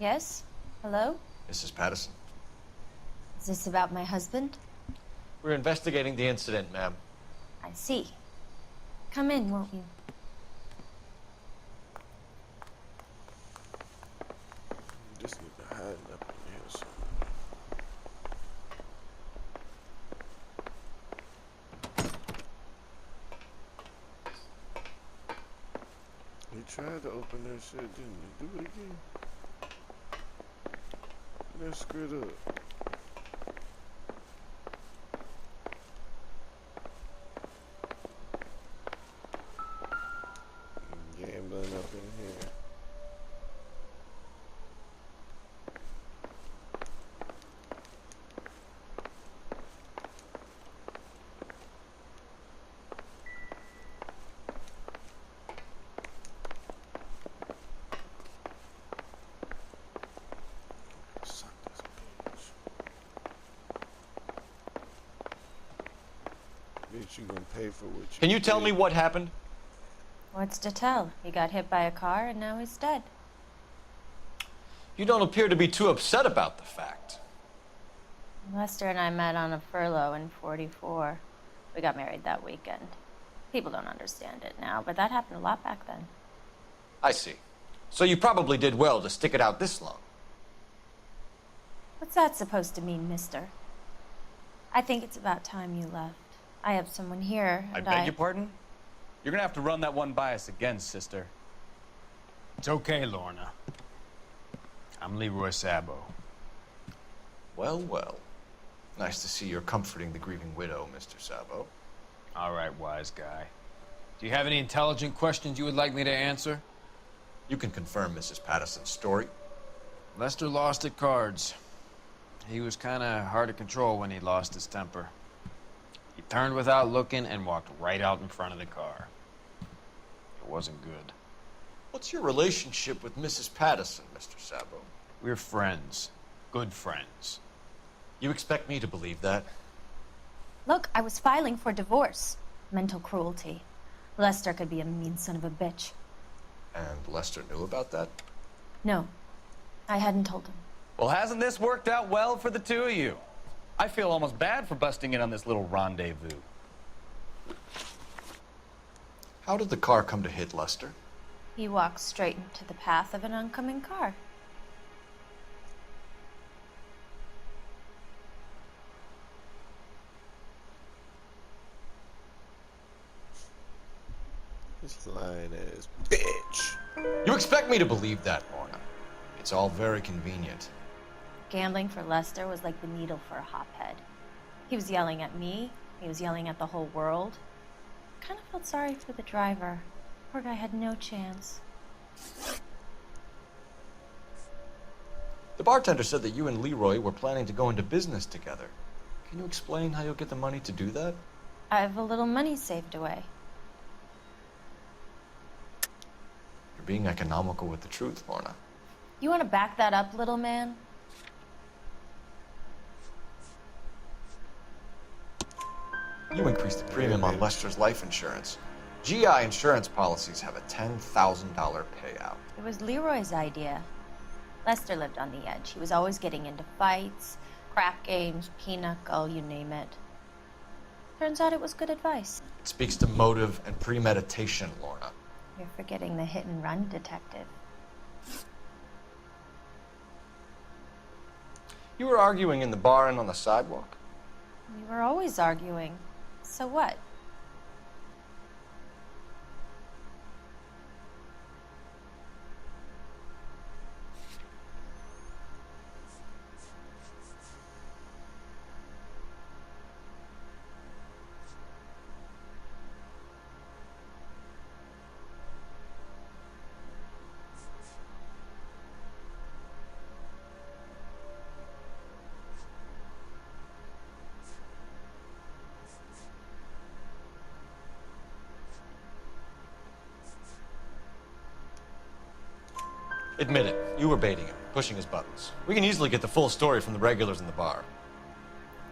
Yes? Hello? Mrs. Patterson. Is this about my husband? We're investigating the incident, ma'am. I see. Come in, won't you? Just need to hide up in here somewhere. He tried to open that shit, didn't he? Do it again. That's screwed up. Gambling up in here. Suck this bitch. Bitch, you gonna pay for what you Can you tell did. me what happened? What's to tell? He got hit by a car and now he's dead. You don't appear to be too upset about the fact. Lester and I met on a furlough in '44. We got married that weekend. People don't understand it now, but that happened a lot back then. I see. So you probably did well to stick it out this long. What's that supposed to mean, mister? I think it's about time you left. I have someone here, I and beg your pardon? You're gonna have to run that one by us again, sister. It's okay, Lorna. I'm Leroy Sabo. Well, well. Nice to see you're comforting the grieving widow, Mr. Sabo. All right, wise guy. Do you have any intelligent questions you would like me to answer? You can confirm Mrs. Patterson's story. Lester lost at cards. He was kind of hard to control when he lost his temper. He turned without looking and walked right out in front of the car. It wasn't good. What's your relationship with Mrs. Patterson, Mr. Sabo? We're friends. Good friends. You expect me to believe that? Look, I was filing for divorce. Mental cruelty. Lester could be a mean son of a bitch. And Lester knew about that? No, I hadn't told him. Well, hasn't this worked out well for the two of you? I feel almost bad for busting in on this little rendezvous. How did the car come to hit Lester? He walked straight into the path of an oncoming car. This lying ass bitch. You expect me to believe that, Lorna? It's all very convenient. Gambling for Lester was like the needle for a hophead. He was yelling at me. He was yelling at the whole world. I kind of felt sorry for the driver. Poor guy had no chance. The bartender said that you and Leroy were planning to go into business together. Can you explain how you'll get the money to do that? I have a little money saved away. You're being economical with the truth, Lorna. You want to back that up, little man? You increased the premium on Lester's life insurance. GI insurance policies have a $10,000 payout. It was Leroy's idea. Lester lived on the edge. He was always getting into fights, crap games, pinochle, you name it. Turns out it was good advice. It speaks to motive and premeditation, Lorna. You're forgetting the hit and run detective. You were arguing in the bar and on the sidewalk? We were always arguing. So what? Admit it, you were baiting him, pushing his buttons. We can easily get the full story from the regulars in the bar.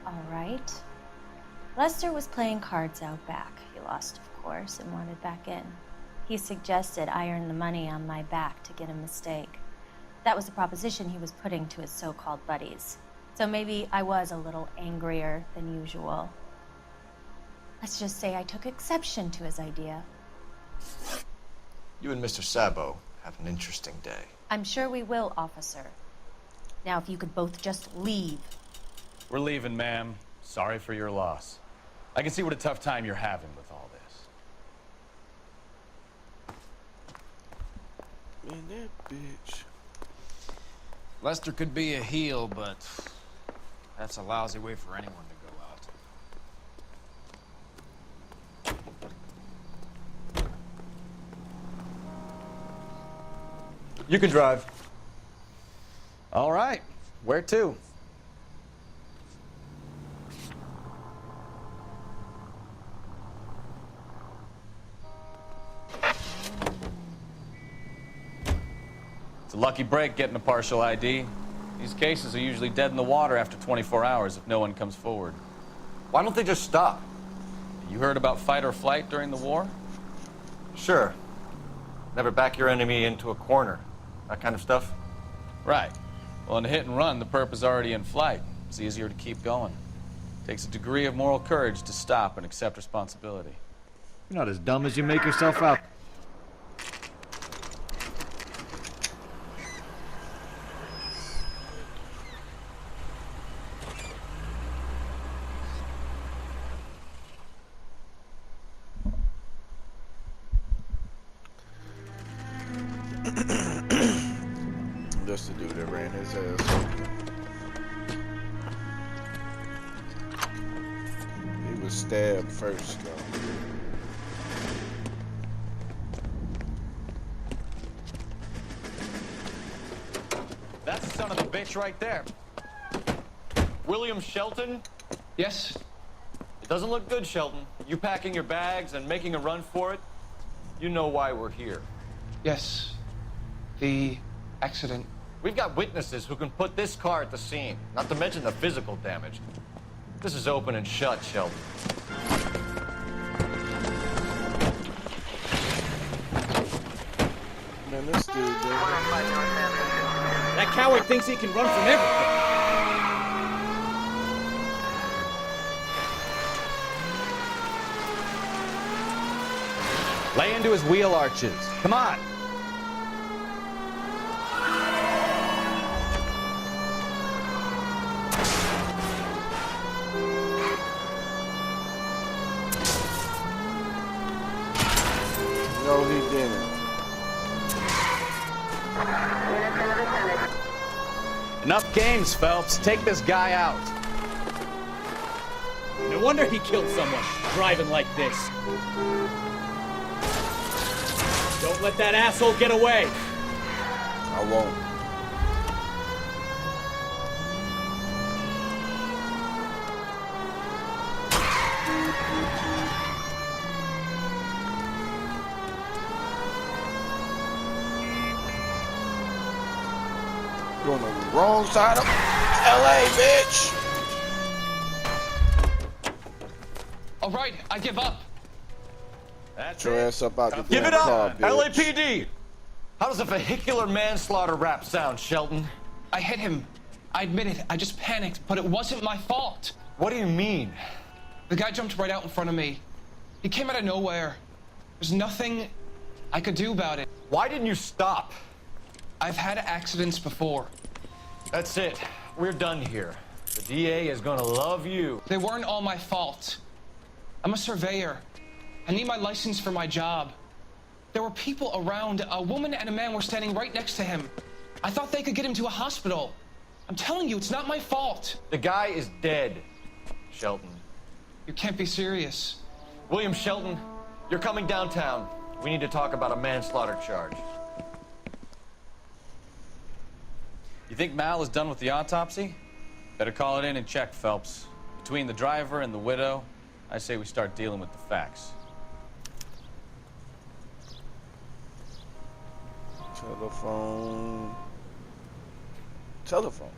All right. Lester was playing cards out back. He lost, of course, and wanted back in. He suggested I earn the money on my back to get a mistake. That was the proposition he was putting to his so-called buddies. So maybe I was a little angrier than usual. Let's just say I took exception to his idea. You and Mr. Sabo have an interesting day. I'm sure we will, officer. Now, if you could both just leave. We're leaving, ma'am. Sorry for your loss. I can see what a tough time you're having with all this. Man, that bitch. Lester could be a heel, but that's a lousy way for anyone to go out. You can drive. All right. Where to? It's a lucky break getting a partial ID. These cases are usually dead in the water after 24 hours if no one comes forward. Why don't they just stop? You heard about fight or flight during the war? Sure. Never back your enemy into a corner. That kind of stuff. Right. Well, in a hit and run, the perp is already in flight. It's easier to keep going. Takes a degree of moral courage to stop and accept responsibility. You're not as dumb as you make yourself out. That's the dude that ran his ass over. He was stabbed first, though. That's the son of a bitch right there. William Shelton? Yes? It doesn't look good, Shelton. You packing your bags and making a run for it? You know why we're here. Yes. The accident. We've got witnesses who can put this car at the scene, not to mention the physical damage. This is open and shut, Shelton. Man, this dude, dude. That coward thinks he can run from everything. Lay into his wheel arches. Come on. No, he didn't. Enough games, Phelps. Take this guy out. No wonder he killed someone, driving like this. Don't let that asshole get away. I won't. You're on the wrong side of LA, bitch. All right, I give up. That's Get your ass up out the Give damn it car, up, bitch. LAPD! How does a vehicular manslaughter rap sound, Shelton? I hit him. I admit it. I just panicked, but it wasn't my fault. What do you mean? The guy jumped right out in front of me. He came out of nowhere. There's nothing I could do about it. Why didn't you stop? I've had accidents before. That's it. We're done here. The DA is gonna love you. They weren't all my fault. I'm a surveyor. I need my license for my job. There were people around. A woman and a man were standing right next to him. I thought they could get him to a hospital. I'm telling you, it's not my fault. The guy is dead, Shelton. You can't be serious. William Shelton, you're coming downtown. We need to talk about a manslaughter charge. You think Mal is done with the autopsy? Better call it in and check, Phelps. Between the driver and the widow, I say we start dealing with the facts. Telephone. Telephone.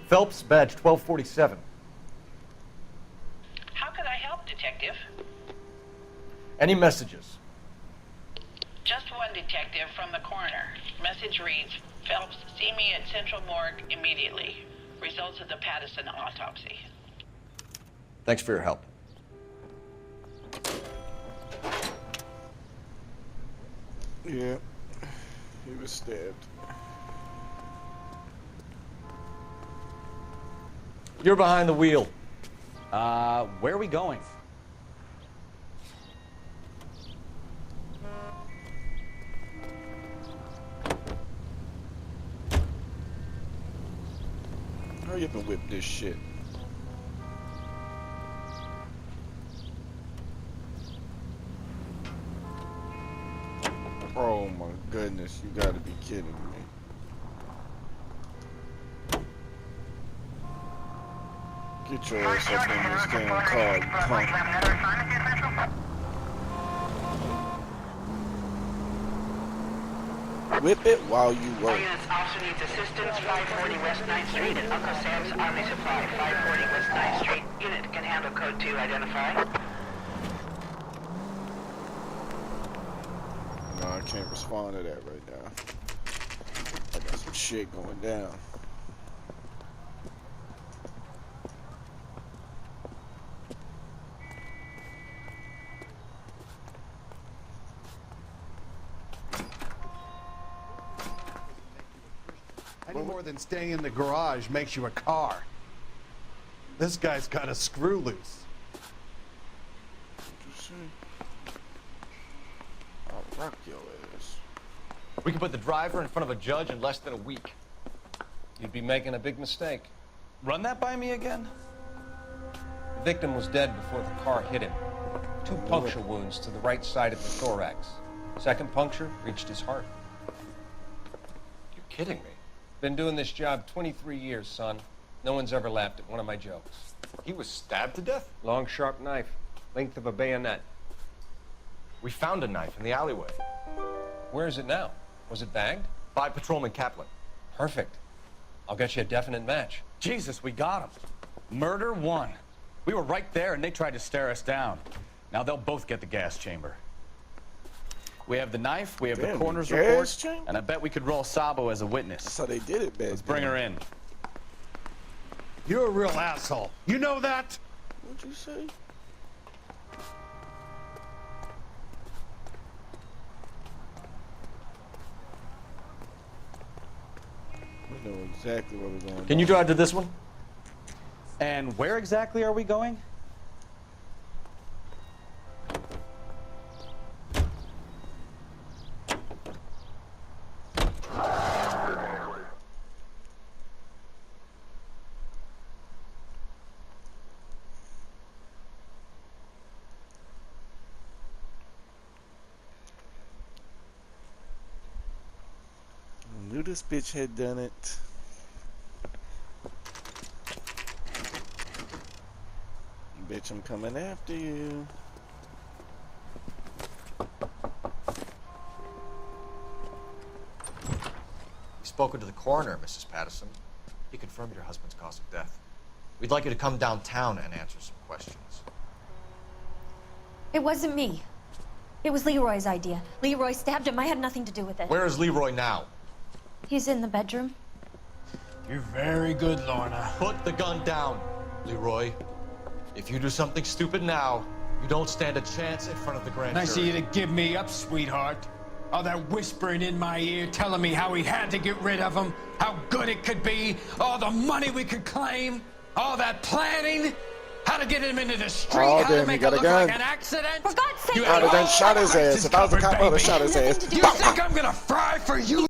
Phelps, badge 1247. help, Detective? Any messages? Just one, Detective, from the coroner. Message reads, Phelps, see me at Central Morgue immediately. Results of the Patterson autopsy. Thanks for your help. Yeah, he was stabbed. You're behind the wheel. Where are we going? Hurry up and whip this shit. Oh my goodness, you gotta be kidding me. Get your ass up in this damn car, you punk. Whip it while you All work. units also needs assistance, 540 West 9th Street at Uncle Sam's Army Supply, 540 West 9th Street. Unit can handle code 2, identify. No, I can't respond to that right now. I got some shit going down. Any more than staying in the garage makes you a car. This guy's got a screw loose. What you say? I'll rock your ass. We can put the driver in front of a judge in less than a week. You'd be making a big mistake. Run that by me again? The victim was dead before the car hit him. 2 puncture wounds to the right side of the thorax. Second puncture reached his heart. You're kidding me. Been doing this job 23 years, son. No one's ever laughed at one of my jokes. He was stabbed to death? Long, sharp knife, length of a bayonet. We found a knife in the alleyway. Where is it now? Was it bagged? By Patrolman Kaplan. Perfect. I'll get you a definite match. Jesus, we got him. Murder 1. We were right there and they tried to stare us down. Now they'll both get the gas chamber. We have the knife, we have Damn, the coroner's gas report, chamber? and I bet we could roll Sabo as a witness. That's how they did it back Let's bring her in. You're a real asshole. You know that? What'd you say? We know exactly where we're going. Can you drive to this one? And where exactly are we going? I knew this bitch had done it. Bitch, I'm coming after you. We've spoken to the coroner, Mrs. Patterson. He confirmed your husband's cause of death. We'd like you to come downtown and answer some questions. It wasn't me. It was Leroy's idea. Leroy stabbed him. I had nothing to do with it. Where is Leroy now? He's in the bedroom. You're very good, Lorna. Put the gun down, Leroy. If you do something stupid now, you don't stand a chance in front of the grand Nice of jury. you to give me up, sweetheart. All that whispering in my ear telling me how we had to get rid of him, how good it could be, all the money we could claim, all that planning, how to get him into the street, Oh, how to damn, he make got it a look gun. like an accident. For God's sake, You I'd have had done all shot my his bases ass. If I was a covered, cop, I would have baby. shot his ass. You think I'm gonna fry for you?